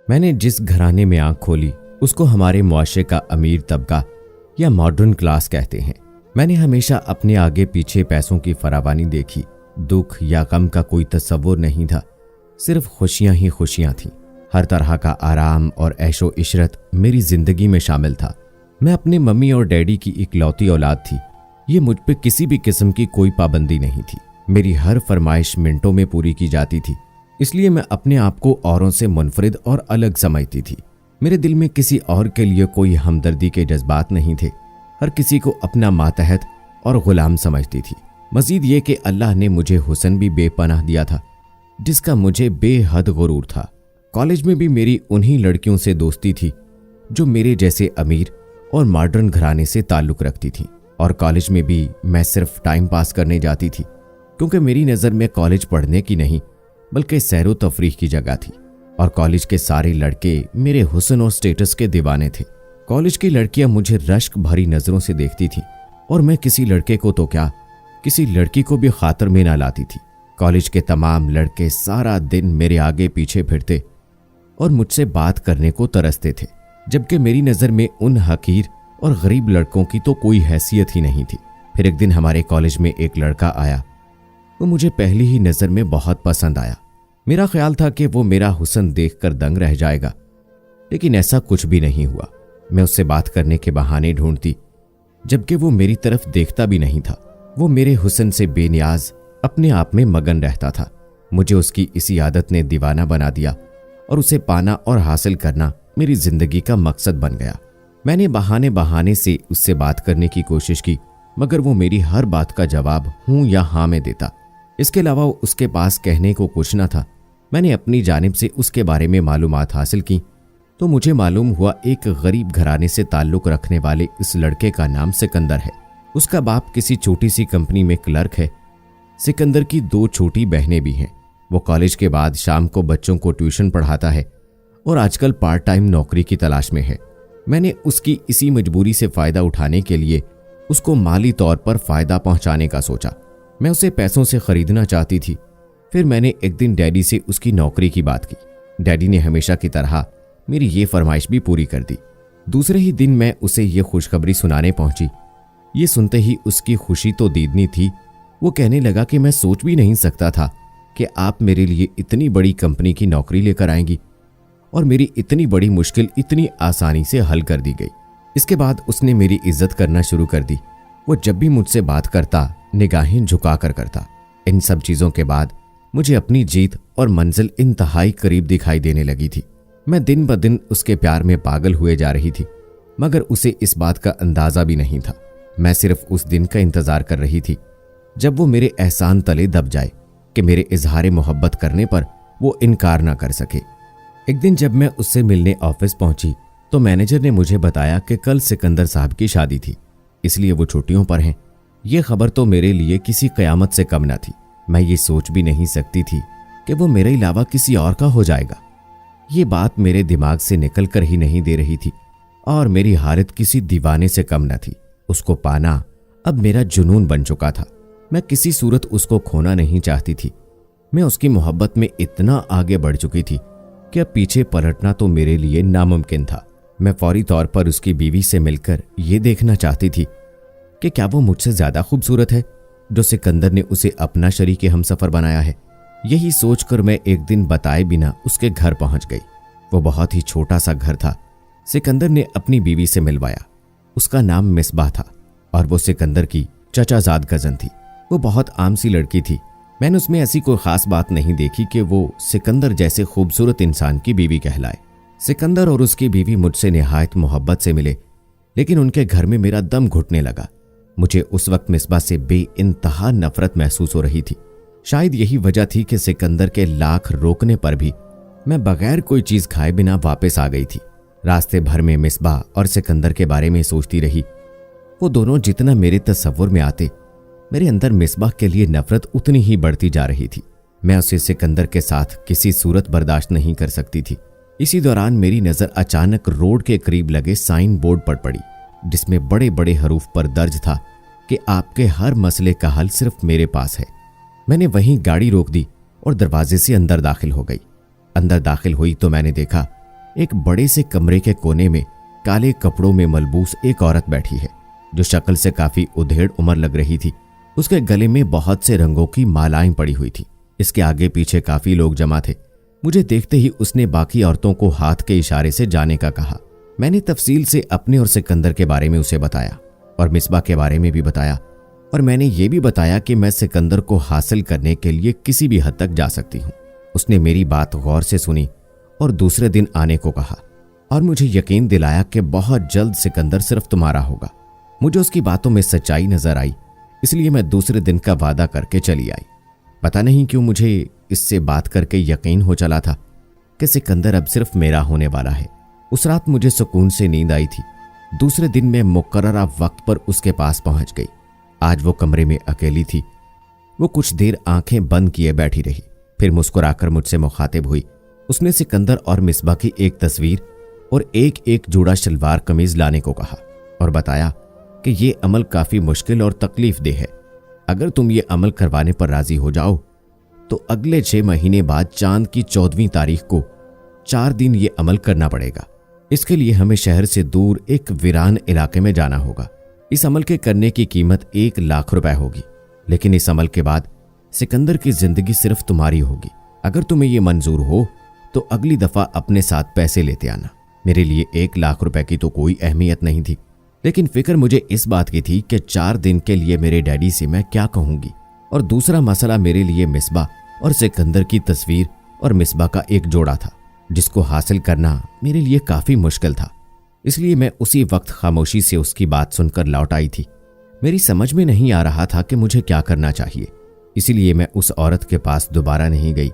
मैंने जिस घराने में आंख खोली उसको हमारे मुआशरे का अमीर तबका या मॉडर्न क्लास कहते हैं। मैंने हमेशा अपने आगे पीछे पैसों की फरावानी देखी। दुख या गम का कोई तस्वुर नहीं था, सिर्फ खुशियां ही खुशियां थीं। हर तरह का आराम और ऐशो इशरत मेरी जिंदगी में शामिल था। मैं अपने मम्मी और डैडी की इकलौती औलाद थी। ये मुझ पे किसी भी किस्म की कोई पाबंदी नहीं थी। मेरी हर फरमाइश मिनटों में पूरी की जाती थी, इसलिए मैं अपने आप को औरों से मुनफरिद और अलग समझती थी। मेरे दिल में किसी और के लिए कोई हमदर्दी के जज्बात नहीं थे। हर किसी को अपना मातहत और गुलाम समझती थी। मजीद ये कि अल्लाह ने मुझे हुस्न भी बेपनाह दिया था, जिसका मुझे बेहद गुरूर था। कॉलेज में भी मेरी उन्हीं लड़कियों से दोस्ती थी जो मेरे जैसे अमीर और मॉडर्न घराने से ताल्लुक़ रखती थीं। और कॉलेज में भी मैं सिर्फ टाइम पास करने जाती थी, क्योंकि मेरी नज़र में कॉलेज पढ़ने की नहीं बल्कि सैरो तफरीह की जगह थी। और कॉलेज के सारे लड़के मेरे हुस्न और स्टेटस के दीवाने थे। कॉलेज की लड़कियां मुझे रश्क भरी नज़रों से देखती थीं और मैं किसी लड़के को तो क्या, किसी लड़की को भी खातर में ना लाती थी। कॉलेज के तमाम लड़के सारा दिन मेरे आगे पीछे फिरते और मुझसे बात करने को तरसते थे, जबकि मेरी नज़र में उन हकीर और गरीब लड़कों की तो कोई हैसियत ही नहीं थी। फिर एक दिन हमारे कॉलेज में एक लड़का आया। वो मुझे पहली ही नज़र में बहुत पसंद आया। मेरा ख्याल था कि वो मेरा हुस्न देखकर दंग रह जाएगा, लेकिन ऐसा कुछ भी नहीं हुआ। मैं उससे बात करने के बहाने ढूंढती, जबकि वो मेरी तरफ देखता भी नहीं था। वो मेरे हुस्न से बेनियाज अपने आप में मगन रहता था। मुझे उसकी इसी आदत ने दीवाना बना दिया और उसे पाना और हासिल करना मेरी जिंदगी का मकसद बन गया। मैंने बहाने बहाने से उससे बात करने की कोशिश की, मगर वो मेरी हर बात का जवाब हूं या हां में देता। इसके अलावा उसके पास कहने को कुछ न था। मैंने अपनी जानिब से उसके बारे में मालूमात हासिल की तो मुझे मालूम हुआ एक गरीब घराने से ताल्लुक़ रखने वाले इस लड़के का नाम सिकंदर है। उसका बाप किसी छोटी सी कंपनी में क्लर्क है। सिकंदर की 2 छोटी बहनें भी हैं। वो कॉलेज के बाद शाम को बच्चों को ट्यूशन पढ़ाता है और आजकल पार्ट टाइम नौकरी की तलाश में है। मैंने उसकी इसी मजबूरी से फ़ायदा उठाने के लिए उसको माली तौर पर फ़ायदा पहुंचाने का सोचा। मैं उसे पैसों से ख़रीदना चाहती थी। फिर मैंने एक दिन डैडी से उसकी नौकरी की बात की। डैडी ने हमेशा की तरह मेरी ये फरमाइश भी पूरी कर दी। दूसरे ही दिन मैं उसे ये खुशखबरी सुनाने पहुंची। ये सुनते ही उसकी खुशी तो दीदनी थी। वो कहने लगा कि मैं सोच भी नहीं सकता था कि आप मेरे लिए इतनी बड़ी कंपनी की नौकरी लेकर आएंगी, और मेरी इतनी बड़ी मुश्किल इतनी आसानी से हल कर दी गई। इसके बाद उसने मेरी इज्जत करना शुरू कर दी। वो जब भी मुझसे बात करता निगाहें झुका कर करता। इन सब चीज़ों के बाद मुझे अपनी जीत और मंजिल इंतहाई करीब दिखाई देने लगी थी। मैं दिन ब दिन उसके प्यार में पागल हुए जा रही थी, मगर उसे इस बात का अंदाज़ा भी नहीं था। मैं सिर्फ उस दिन का इंतज़ार कर रही थी जब वो मेरे एहसान तले दब जाए कि मेरे इजहार मोहब्बत करने पर वो इनकार ना कर सके। एक दिन जब मैं उससे मिलने ऑफिस पहुंची तो मैनेजर ने मुझे बताया कि कल सिकंदर साहब की शादी थी, इसलिए वो छुट्टियों पर हैं। ये खबर तो मेरे लिए किसी क़यामत से कम न थी। मैं ये सोच भी नहीं सकती थी कि वो मेरे अलावा किसी और का हो जाएगा। ये बात मेरे दिमाग से निकल कर ही नहीं दे रही थी और मेरी हालत किसी दीवाने से कम न थी। उसको पाना अब मेरा जुनून बन चुका था। मैं किसी सूरत उसको खोना नहीं चाहती थी। मैं उसकी मोहब्बत में इतना आगे बढ़ चुकी थी कि अब पीछे पलटना तो मेरे लिए नामुमकिन था। मैं फौरी तौर पर उसकी बीवी से मिलकर ये देखना चाहती थी कि क्या वो मुझसे ज़्यादा खूबसूरत है जो सिकंदर ने उसे अपना शरीके हमसफ़र बनाया है। यही सोचकर मैं एक दिन बताए बिना उसके घर पहुंच गई। वो बहुत ही छोटा सा घर था। सिकंदर ने अपनी बीवी से मिलवाया। उसका नाम मिसबाह था और वो सिकंदर की चचाजाद कज़न थी। वो बहुत आम सी लड़की थी। मैंने उसमें ऐसी कोई ख़ास बात नहीं देखी कि वो सिकंदर जैसे खूबसूरत इंसान की बीवी कहलाए। सिकंदर और उसकी बीवी मुझसे निहायत मोहब्बत से मिले, लेकिन उनके घर में मेरा दम घुटने लगा। मुझे उस वक्त मिसबा से बेइंतहा नफरत महसूस हो रही थी। शायद यही वजह थी कि सिकंदर के लाख रोकने पर भी मैं बगैर कोई चीज़ खाए बिना वापस आ गई थी। रास्ते भर में मिसबा और सिकंदर के बारे में सोचती रही। वो दोनों जितना मेरे तस्वुर में आते, मेरे अंदर मिसबा के लिए नफरत उतनी ही बढ़ती जा रही थी। मैं उसे सिकंदर के साथ किसी सूरत बर्दाश्त नहीं कर सकती थी। इसी दौरान मेरी नज़र अचानक रोड के करीब लगे साइन बोर्ड पर पड़ी, जिसमें बड़े बड़े हरूफ पर दर्ज था कि आपके हर मसले का हल सिर्फ मेरे पास है। मैंने वहीं गाड़ी रोक दी और दरवाजे से अंदर दाखिल हो गई। अंदर दाखिल हुई तो मैंने देखा एक बड़े से कमरे के कोने में काले कपड़ों में मलबूस एक औरत बैठी है, जो शक्ल से काफी उधेड़ उम्र लग रही थी। उसके गले में बहुत से रंगों की मालाएं पड़ी हुई थी। इसके आगे पीछे काफी लोग जमा थे। मुझे देखते ही उसने बाकी औरतों को हाथ के इशारे से जाने का कहा। मैंने तफसील से अपने और सिकंदर के बारे में उसे बताया और मिसबा के बारे में भी बताया, और मैंने ये भी बताया कि मैं सिकंदर को हासिल करने के लिए किसी भी हद तक जा सकती हूँ। उसने मेरी बात गौर से सुनी और दूसरे दिन आने को कहा और मुझे यकीन दिलाया कि बहुत जल्द सिकंदर सिर्फ तुम्हारा होगा। मुझे उसकी बातों में सच्चाई नजर आई, इसलिए मैं दूसरे दिन का वादा करके चली आई। पता नहीं क्यों मुझे इससे बात करके यकीन हो चला था कि सिकंदर अब सिर्फ मेरा होने वाला है। उस रात मुझे सुकून से नींद आई थी। दूसरे दिन मैं मुकर्ररा वक्त पर उसके पास पहुंच गई। आज वो कमरे में अकेली थी। वो कुछ देर आंखें बंद किए बैठी रही, फिर मुस्कुराकर मुझसे मुखातिब हुई। उसने सिकंदर और मिसबा की एक तस्वीर और एक एक जोड़ा शलवार कमीज लाने को कहा और बताया कि ये अमल काफी मुश्किल और तकलीफदेह है। अगर तुम ये अमल करवाने पर राजी हो जाओ तो अगले 6 महीने बाद चांद की 14वीं तारीख को 4 दिन ये अमल करना पड़ेगा। इसके लिए हमें शहर से दूर एक वीरान इलाके में जाना होगा। इस अमल के करने की कीमत 1 लाख रुपए होगी, लेकिन इस अमल के बाद सिकंदर की जिंदगी सिर्फ तुम्हारी होगी। अगर तुम्हें ये मंजूर हो तो अगली दफा अपने साथ पैसे लेते आना। मेरे लिए 1 लाख रुपए की तो कोई अहमियत नहीं थी, लेकिन फिक्र मुझे इस बात की थी कि 4 दिन के लिए मेरे डैडी से मैं क्या कहूंगी। और दूसरा मसला मेरे लिए मिसबा और सिकंदर की तस्वीर और मिसबा का एक जोड़ा था, जिसको हासिल करना मेरे लिए काफी मुश्किल था। इसलिए मैं उसी वक्त खामोशी से उसकी बात सुनकर लौट आई थी। मेरी समझ में नहीं आ रहा था कि मुझे क्या करना चाहिए, इसीलिए मैं उस औरत के पास दोबारा नहीं गई।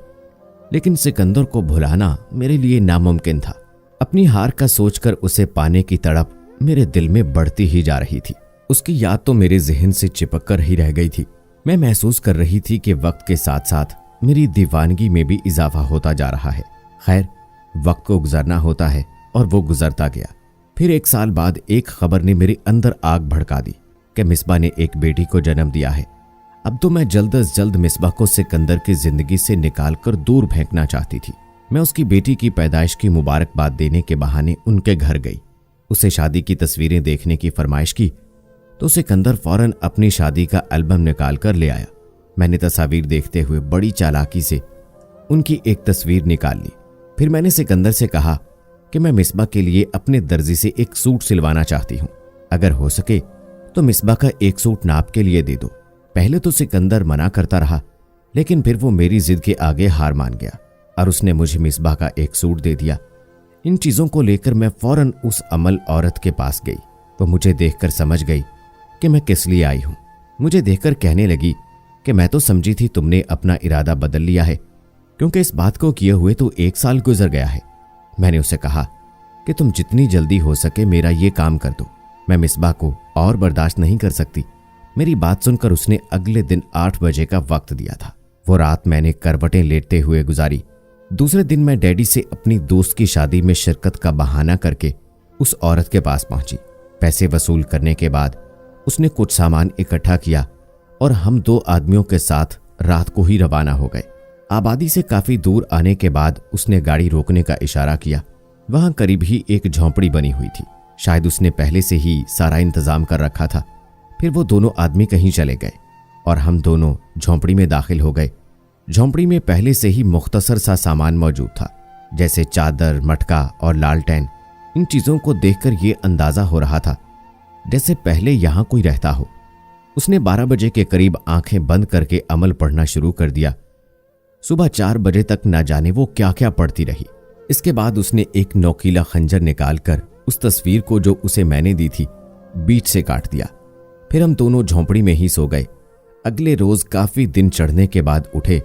लेकिन सिकंदर को भुलाना मेरे लिए नामुमकिन था। अपनी हार का सोचकर उसे पाने की तड़प मेरे दिल में बढ़ती ही जा रही थी। उसकी याद तो मेरे जहन से चिपक कर ही रह गई थी। मैं महसूस कर रही थी कि वक्त के साथ साथ मेरी दीवानगी में भी इजाफा होता जा रहा है। खैर, वक्त को गुजरना होता है और वो गुजरता गया। फिर 1 साल बाद एक खबर ने मेरे अंदर आग भड़का दी कि मिसबा ने एक बेटी को जन्म दिया है। अब तो मैं जल्द अज जल्द मिसबा को सिकंदर की जिंदगी से निकालकर दूर फेंकना चाहती थी। मैं उसकी बेटी की पैदाइश की मुबारकबाद देने के बहाने उनके घर गई। उसे शादी की तस्वीरें देखने की फरमाइश की तो सिकंदर फौरन अपनी शादी का एल्बम निकाल कर ले आया। मैंने तस्वीर देखते हुए बड़ी चालाकी से उनकी एक तस्वीर निकाल ली। फिर मैंने सिकंदर से कहा कि मैं मिसबा के लिए अपने दर्जी से एक सूट सिलवाना चाहती हूँ। अगर हो सके तो मिसबा का एक सूट नाप के लिए दे दो। पहले तो सिकंदर मना करता रहा, लेकिन फिर वो मेरी जिद के आगे हार मान गया और उसने मुझे मिसबा का एक सूट दे दिया। इन चीजों को लेकर मैं फौरन उस अमल औरत के पास गई। वो मुझे देखकर समझ गई कि मैं किस लिए आई हूं। मुझे देखकर कहने लगी कि मैं तो समझी थी तुमने अपना इरादा बदल लिया है, क्योंकि इस बात को किए हुए तो 1 साल गुजर गया है। मैंने उसे कहा कि तुम जितनी जल्दी हो सके मेरा ये काम कर दो। मैं मिसबा को और बर्दाश्त नहीं कर सकती। मेरी बात सुनकर उसने अगले दिन 8 बजे का वक्त दिया था। वो रात मैंने करवटें लेटते हुए गुजारी। दूसरे दिन मैं डैडी से अपनी दोस्त की शादी में शिरकत का बहाना करके उस औरत के पास पहुंची। पैसे वसूल करने के बाद उसने कुछ सामान इकट्ठा किया और हम 2 आदमियों के साथ रात को ही रवाना हो गए। आबादी से काफी दूर आने के बाद उसने गाड़ी रोकने का इशारा किया। वहां करीब ही एक झोंपड़ी बनी हुई थी। शायद उसने पहले से ही सारा इंतजाम कर रखा था। फिर वो दोनों आदमी कहीं चले गए और हम दोनों झोंपड़ी में दाखिल हो गए। झोंपड़ी में पहले से ही मुख्तसर सा सामान मौजूद था, जैसे चादर, मटका और लालटेन। इन चीजों को देखकर ये अंदाजा हो रहा था जैसे पहले यहां कोई रहता हो। उसने 12 बजे के करीब आंखें बंद करके अमल पढ़ना शुरू कर दिया। सुबह 4 बजे तक न जाने वो क्या क्या पढ़ती रही। इसके बाद उसने एक नोकीला खंजर निकालकर उस तस्वीर को जो उसे मैंने दी थी बीच से काट दिया। फिर हम दोनों झोंपड़ी में ही सो गए। अगले रोज काफी दिन चढ़ने के बाद उठे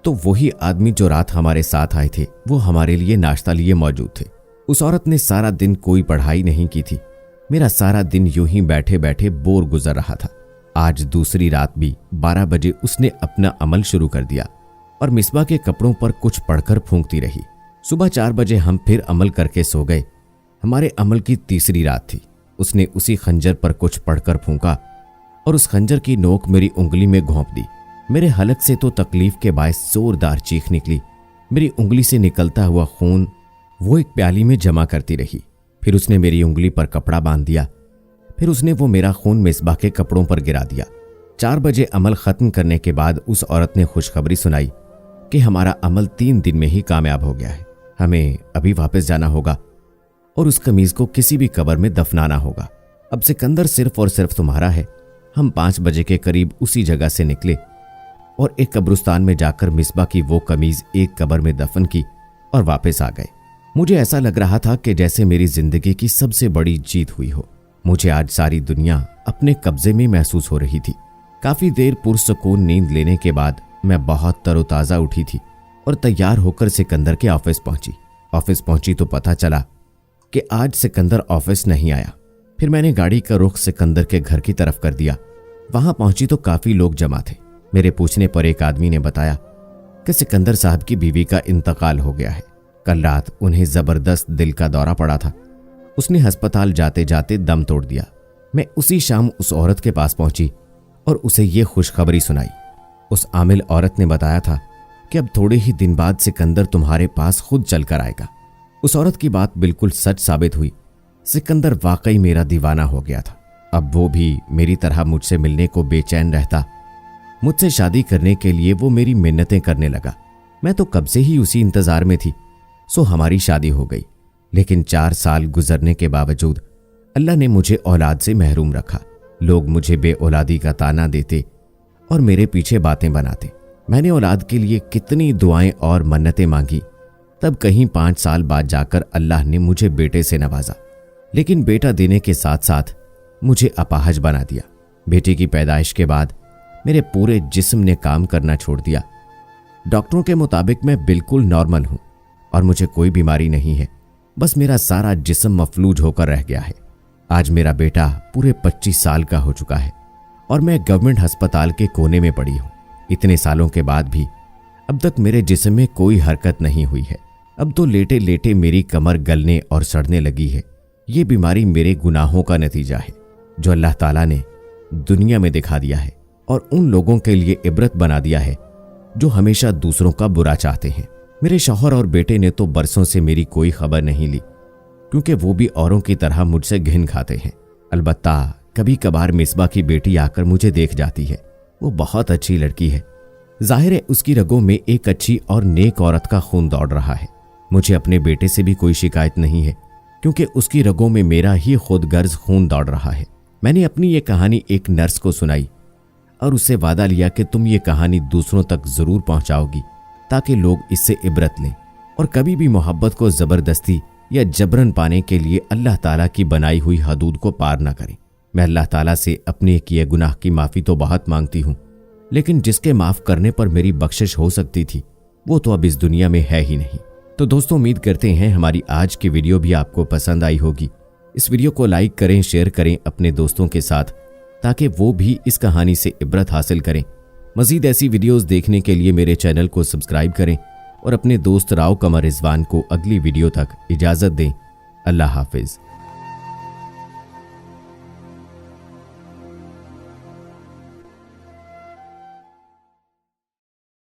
तो वही आदमी जो रात हमारे साथ आए थे वो हमारे लिए नाश्ता लिए मौजूद थे। उस औरत ने सारा दिन कोई पढ़ाई नहीं की थी। मेरा सारा दिन यूं ही बैठे बैठे बोर गुजर रहा था। आज दूसरी रात भी 12 बजे उसने अपना अमल शुरू कर दिया और मिसबा के कपड़ों पर कुछ पढ़कर फूंकती रही। सुबह 4 बजे हम फिर अमल करके सो गए। हमारे अमल की तीसरी रात थी। उसने उसी खंजर पर कुछ पढ़कर फूंका और उस खंजर की नोक मेरी उंगली में घोंप दी। मेरे हलक से तो तकलीफ के बायस जोरदार चीख निकली। मेरी उंगली से निकलता हुआ खून वो एक प्याली में जमा करती रही। फिर उसने मेरी उंगली पर कपड़ा बांध दिया। फिर उसने वो मेरा खून मिसबा के कपड़ों पर गिरा दिया। 4 बजे अमल खत्म करने के बाद उस औरत ने खुशखबरी सुनाई कि हमारा अमल 3 दिन में ही कामयाब हो गया है। हमें अभी वापस जाना होगा और उस कमीज को किसी भी कब्र में दफनाना होगा। अब सिकंदर सिर्फ और सिर्फ तुम्हारा है। हम 5 बजे के करीब उसी जगह से निकले और एक कब्रिस्तान में जाकर मिसबा की वो कमीज एक कब्र में दफन की और वापस आ गए। मुझे ऐसा लग रहा था कि जैसे मेरी जिंदगी की सबसे बड़ी जीत हुई हो। मुझे आज सारी दुनिया अपने कब्जे में महसूस हो रही थी। काफी देर पुरसुकून नींद लेने के बाद मैं बहुत तरोताजा उठी थी और तैयार होकर सिकंदर के ऑफिस पहुंची। ऑफिस पहुंची तो पता चला कि आज सिकंदर ऑफिस नहीं आया। फिर मैंने गाड़ी का रुख सिकंदर के घर की तरफ कर दिया। वहां पहुंची तो काफी लोग जमा थे। मेरे पूछने पर एक आदमी ने बताया कि सिकंदर साहब की बीवी का इंतकाल हो गया है। कल रात उन्हें जबरदस्त दिल का दौरा पड़ा था। उसने अस्पताल जाते जाते दम तोड़ दिया। मैं उसी शाम उस औरत के पास पहुंची और उसे ये खुशखबरी सुनाई। उस आमिल औरत ने बताया था कि अब थोड़े ही दिन बाद सिकंदर तुम्हारे पास खुद चलकर आएगा। उस औरत की बात बिल्कुल सच साबित हुई। सिकंदर वाकई मेरा दीवाना हो गया था। अब वो भी मेरी तरह मुझसे मिलने को बेचैन रहता। मुझसे शादी करने के लिए वो मेरी मिन्नतें करने लगा। मैं तो कब से ही उसी इंतजार में थी। सो हमारी शादी हो गई। लेकिन 4 साल गुजरने के बावजूद अल्लाह ने मुझे औलाद से महरूम रखा। लोग मुझे बे औलादी का ताना देते और मेरे पीछे बातें बनाते। मैंने औलाद के लिए कितनी दुआएं और मन्नतें मांगी। तब कहीं 5 साल बाद जाकर अल्लाह ने मुझे बेटे से नवाजा। लेकिन बेटा देने के साथ साथ मुझे अपाहज बना दिया। बेटी की पैदाइश के बाद मेरे पूरे जिस्म ने काम करना छोड़ दिया। डॉक्टरों के मुताबिक मैं बिल्कुल नॉर्मल हूं और मुझे कोई बीमारी नहीं है। बस मेरा सारा जिस्म मफलूज होकर रह गया है। आज मेरा बेटा पूरे 25 साल का हो चुका है और मैं गवर्नमेंट अस्पताल के कोने में पड़ी हूं। इतने सालों के बाद भी अब तक मेरे जिस्म में कोई हरकत नहीं हुई है। अब तो लेटे लेटे मेरी कमर गलने और सड़ने लगी है। ये बीमारी मेरे गुनाहों का नतीजा है जो अल्लाह ताला ने दुनिया में दिखा दिया है और उन लोगों के लिए इबरत बना दिया है जो हमेशा दूसरों का बुरा चाहते हैं। मेरे शौहर और बेटे ने तो बरसों से मेरी कोई खबर नहीं ली क्योंकि वो भी औरों की तरह मुझसे घिन खाते हैं। अलबत्ता कभी कभार मिसबा की बेटी आकर मुझे देख जाती है। वो बहुत अच्छी लड़की है। जाहिर है उसकी रगों में एक अच्छी और नेक औरत का खून दौड़ रहा है। मुझे अपने बेटे से भी कोई शिकायत नहीं है क्योंकि उसकी रगों में मेरा ही खुदगर्ज खून दौड़ रहा है। मैंने अपनी ये कहानी एक नर्स को सुनाई और उससे वादा लिया कि तुम ये कहानी दूसरों तक जरूर पहुंचाओगी ताकि लोग इससे इबरत लें और कभी भी मोहब्बत को जबरदस्ती या जबरन पाने के लिए अल्लाह ताला की बनाई हुई हदूद को पार न करें। मैं अल्लाह ताला से अपने किए गुनाह की माफ़ी तो बहुत मांगती हूँ, लेकिन जिसके माफ़ करने पर मेरी बख्शिश हो सकती थी वो तो अब इस दुनिया में है ही नहीं। तो दोस्तों उम्मीद करते हैं हमारी आज की वीडियो भी आपको पसंद आई होगी। इस वीडियो को लाइक करें, शेयर करें अपने दोस्तों के साथ ताकि वो भी इस कहानी से इबरत हासिल करें। मज़ीद ऐसी वीडियोस देखने के लिए मेरे चैनल को सब्सक्राइब करें और अपने दोस्त राव कमर रिजवान को अगली वीडियो तक इजाज़त दें। अल्लाह हाफिज़।